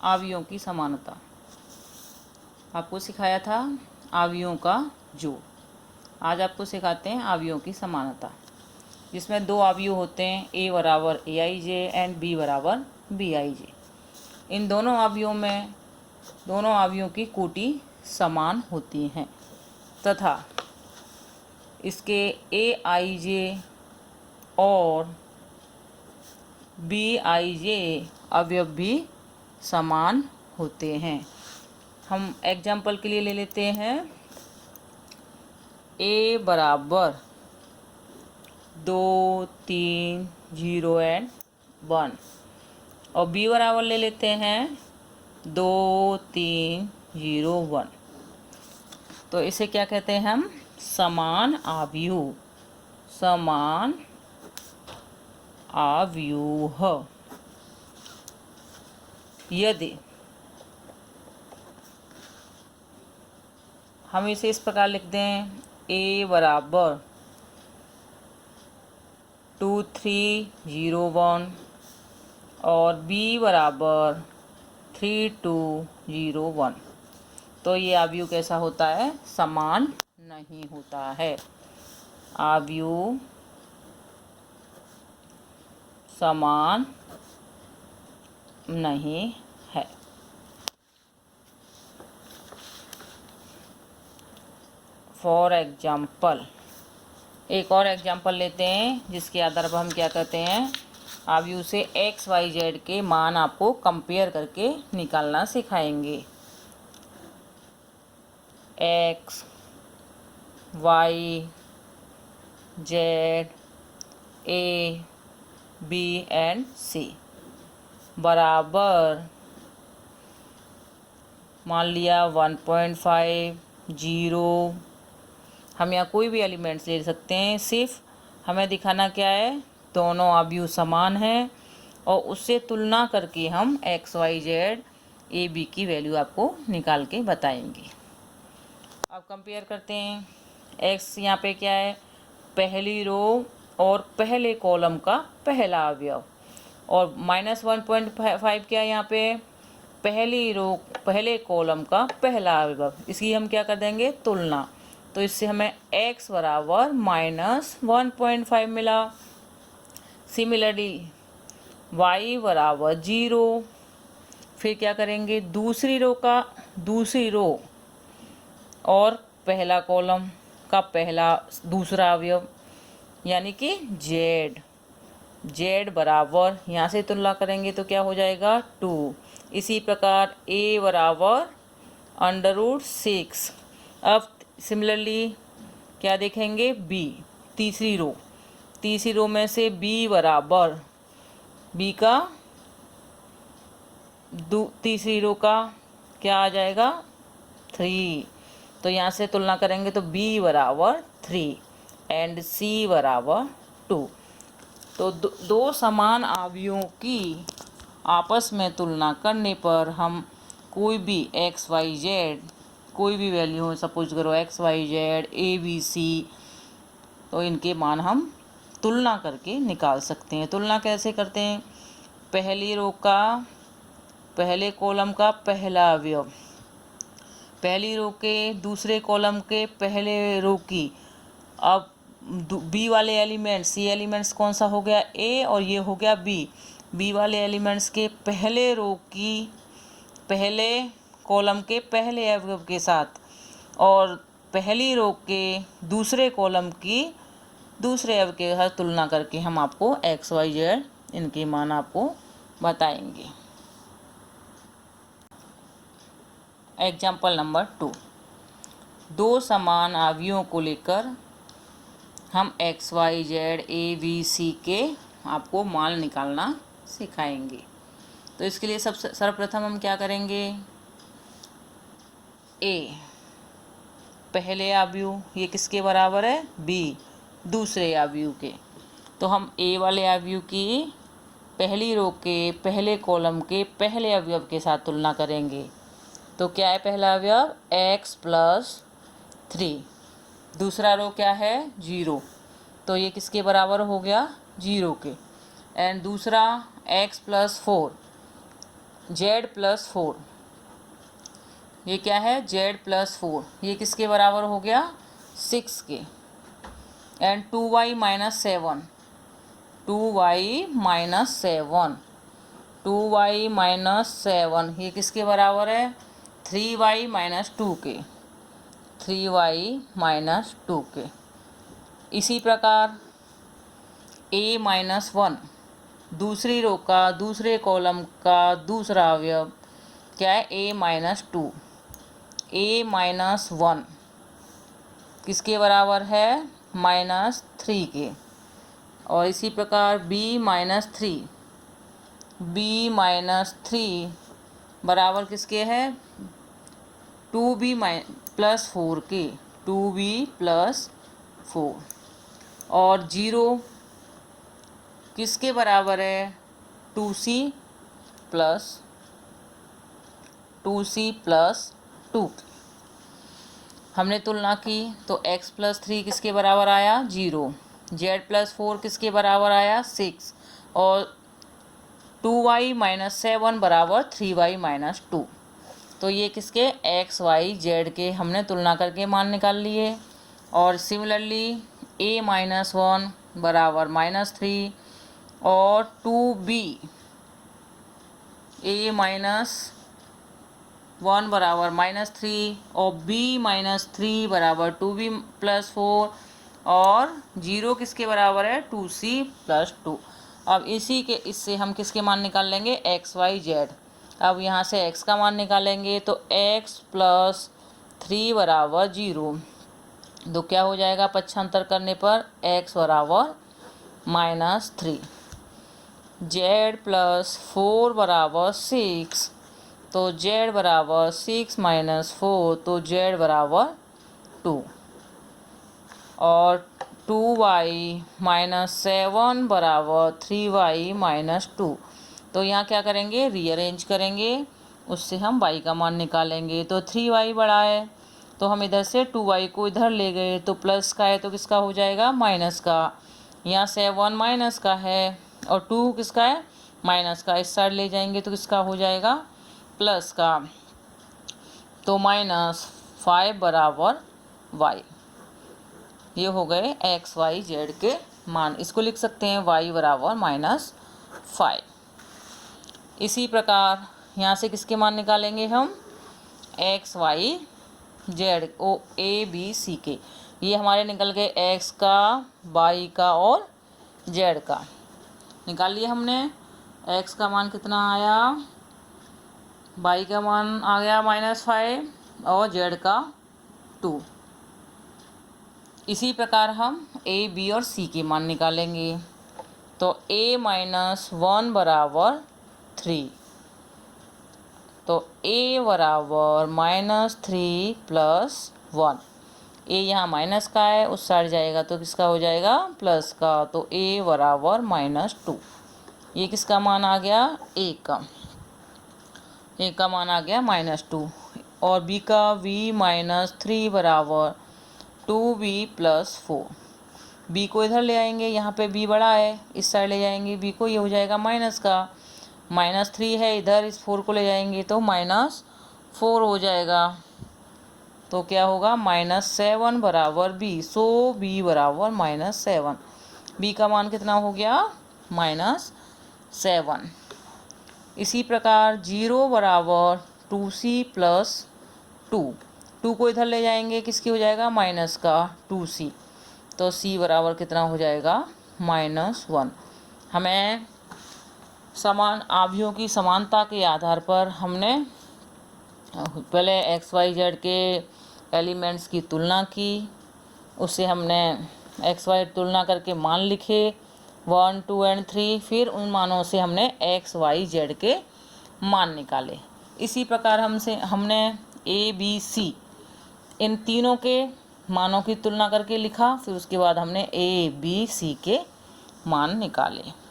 अवयवों की समानता। आपको सिखाया था अवयवों का जोड़, आज आपको सिखाते हैं अवयवों की समानता, जिसमें दो अवयव होते हैं, ए बराबर ए आई जे एंड बी बराबर बी आई जे। इन दोनों अवयवों की कोटि समान होती हैं तथा इसके ए आई जे और बी आई जे अवयव भी समान होते हैं। हम एग्जाम्पल के लिए ले लेते हैं, ए बराबर 2 3 0 एंड 1 और बी बराबर ले लेते हैं 2 3 0 1। तो इसे क्या कहते हैं हम? समान अवयव, समान अवयव। यदि हम इसे इस प्रकार लिख दें, ए बराबर 2 3 0 1 और बी बराबर 3 2 0 1, तो ये अवयव कैसा होता है? समान नहीं होता है। अवयव समान नहीं है। फॉर एग्जाम्पल, एक और एग्जाम्पल लेते हैं जिसके आधार पर हम क्या कहते हैं, अवयव से एक्स वाई जेड के मान आपको कंपेयर करके निकालना सिखाएंगे। X Y Z A B and C बराबर, मान लिया 1.5 0। हम यहाँ कोई भी एलिमेंट्स ले सकते हैं, सिर्फ हमें दिखाना क्या है, दोनों अवयव समान हैं और उससे तुलना करके हम X Y Z A B की वैल्यू आपको निकाल के बताएंगे। अब कंपेयर करते हैं, एक्स यहाँ पे क्या है, पहली रो और पहले कॉलम का पहला अवयव, और -1.5 क्या है यहाँ पे, पहली रो पहले कॉलम का पहला अवयव। इसकी हम क्या कर देंगे, तुलना। तो इससे हमें x बराबर -1.5 मिला। सिमिलरली y बराबर 0। फिर क्या करेंगे, दूसरी रो और पहला कॉलम का दूसरा अवयव यानी कि z बराबर, यहाँ से तुलना करेंगे तो क्या हो जाएगा 2। इसी प्रकार a बराबर √6। अब सिमिलरली क्या देखेंगे, b, तीसरी रो में से b बराबर, b का तीसरी रो का क्या आ जाएगा 3। तो यहाँ से तुलना करेंगे तो b बराबर 3 एंड c बराबर 2। तो दो समान अवयवों की आपस में तुलना करने पर हम कोई भी एक्स वाई जेड, कोई भी वैल्यू हो, सपोज करो X Y Z A B C, तो इनके मान हम तुलना करके निकाल सकते हैं। तुलना कैसे करते हैं, पहली रो का पहले कॉलम का पहला अवयव पहली रो के दूसरे कॉलम के पहले रो की, अब बी वाले एलिमेंट्स, ये एलिमेंट्स कौन सा हो गया ए और ये हो गया बी वाले एलिमेंट्स के पहले रो की पहले कॉलम के पहले अवयव के साथ, और पहली रो के दूसरे कॉलम की दूसरे अवयव के साथ तुलना करके हम आपको एक्स वाई जेड इनके मान आपको बताएंगे। एग्जाम्पल नंबर 2, दो समान अवयवों को लेकर हम X Y Z A B C के आपको मान निकालना सिखाएंगे। तो इसके लिए सर्वप्रथम हम क्या करेंगे, ए पहले अवयव, ये किसके बराबर है, बी दूसरे अवयव के। तो हम ए वाले अवयव की पहली रो के पहले कॉलम के पहले अवयव के साथ तुलना करेंगे। तो क्या है पहला अवयव, x + 3, दूसरा रो क्या है 0, तो ये किसके बराबर हो गया 0 के, एंड दूसरा x + 4, z+4, ये क्या है z+4, ये किसके बराबर हो गया 6 के। एंड 2y - 7, 2y - 7, 2y - 7 ये किसके बराबर है 3y - 2 के, 3y - 2 के। इसी प्रकार a - 1 दूसरी रो का दूसरे कॉलम का दूसरा अवयव क्या है a - 2, a - 1 किसके बराबर है -3 के। और इसी प्रकार b - 3, b - 3 बराबर किसके है 2b + 4 के, 2b + 4। और 0 किसके बराबर है 2c + 2। हमने तुलना की तो x + 3 किसके बराबर आया 0, z+4 किसके बराबर आया 6, और 2y - 7 बराबर 3y - 2। तो ये किसके x y z के हमने तुलना करके मान निकाल लिए। और सिमिलरली a - 1 बराबर -3 और 2b, a - 1 बराबर -3 और b - 3 बराबर 2b + 4 और 0 किसके बराबर है 2c + 2। अब इससे हम किसके मान निकाल लेंगे x y z। अब यहाँ से x का मान निकालेंगे तो x + 3 बराबर 0, तो क्या हो जाएगा पक्षांतर करने पर x बराबर -3, z + 4 बराबर 6, तो z बराबर 6 - 4, तो z बराबर 2। और 2y - 7 बराबर 3y - 2। तो यहाँ क्या करेंगे रीअरेंज करेंगे, उससे हम y का मान निकालेंगे। तो 3y बड़ा है तो हम इधर से 2y को इधर ले गए, तो प्लस का है तो किसका हो जाएगा माइनस का। यहाँ 7 माइनस का है और 2 किसका है माइनस का, इस साइड ले जाएंगे तो किसका हो जाएगा प्लस का। तो -5 बराबर y। ये हो गए x y z के मान। इसको लिख सकते हैं y बराबर -5। इसी प्रकार यहाँ से किसके मान निकालेंगे हम x y z O a b c के। ये हमारे निकल गए x का y का और z का निकाल लिया हमने। x का मान कितना आया y का मान आ गया -5 और z का 2। इसी प्रकार हम a b और c के मान निकालेंगे। तो a - 1 बराबर 3, तो a बराबर -3 + 1। a यहाँ माइनस का है उस साइड जाएगा तो किसका हो जाएगा प्लस का, तो a बराबर -2। ये किसका मान आ गया a का मान आ गया -2। और b का v - 3 बराबर 2b + 4। b को इधर ले आएंगे, यहाँ पे b बड़ा है इस साइड ले जाएंगे b को, ये हो जाएगा माइनस का। -3 है इधर, इस 4 को ले जाएंगे तो -4 हो जाएगा। तो क्या होगा -7 बराबर b, सो b बराबर -7। b का मान कितना हो गया -7। इसी प्रकार 0 बराबर 2c + 2। 2 को इधर ले जाएंगे किसकी हो जाएगा माइनस का 2c, तो c बराबर कितना हो जाएगा -1। हमें समान अवयवों की समानता के आधार पर हमने पहले x y z के एलिमेंट्स की तुलना की, उससे हमने x y तुलना करके मान लिखे 1 2 एंड 3, फिर उन मानों से हमने x y z के मान निकाले। इसी प्रकार हमने a b c इन तीनों के मानों की तुलना करके लिखा, फिर उसके बाद हमने a b c के मान निकाले।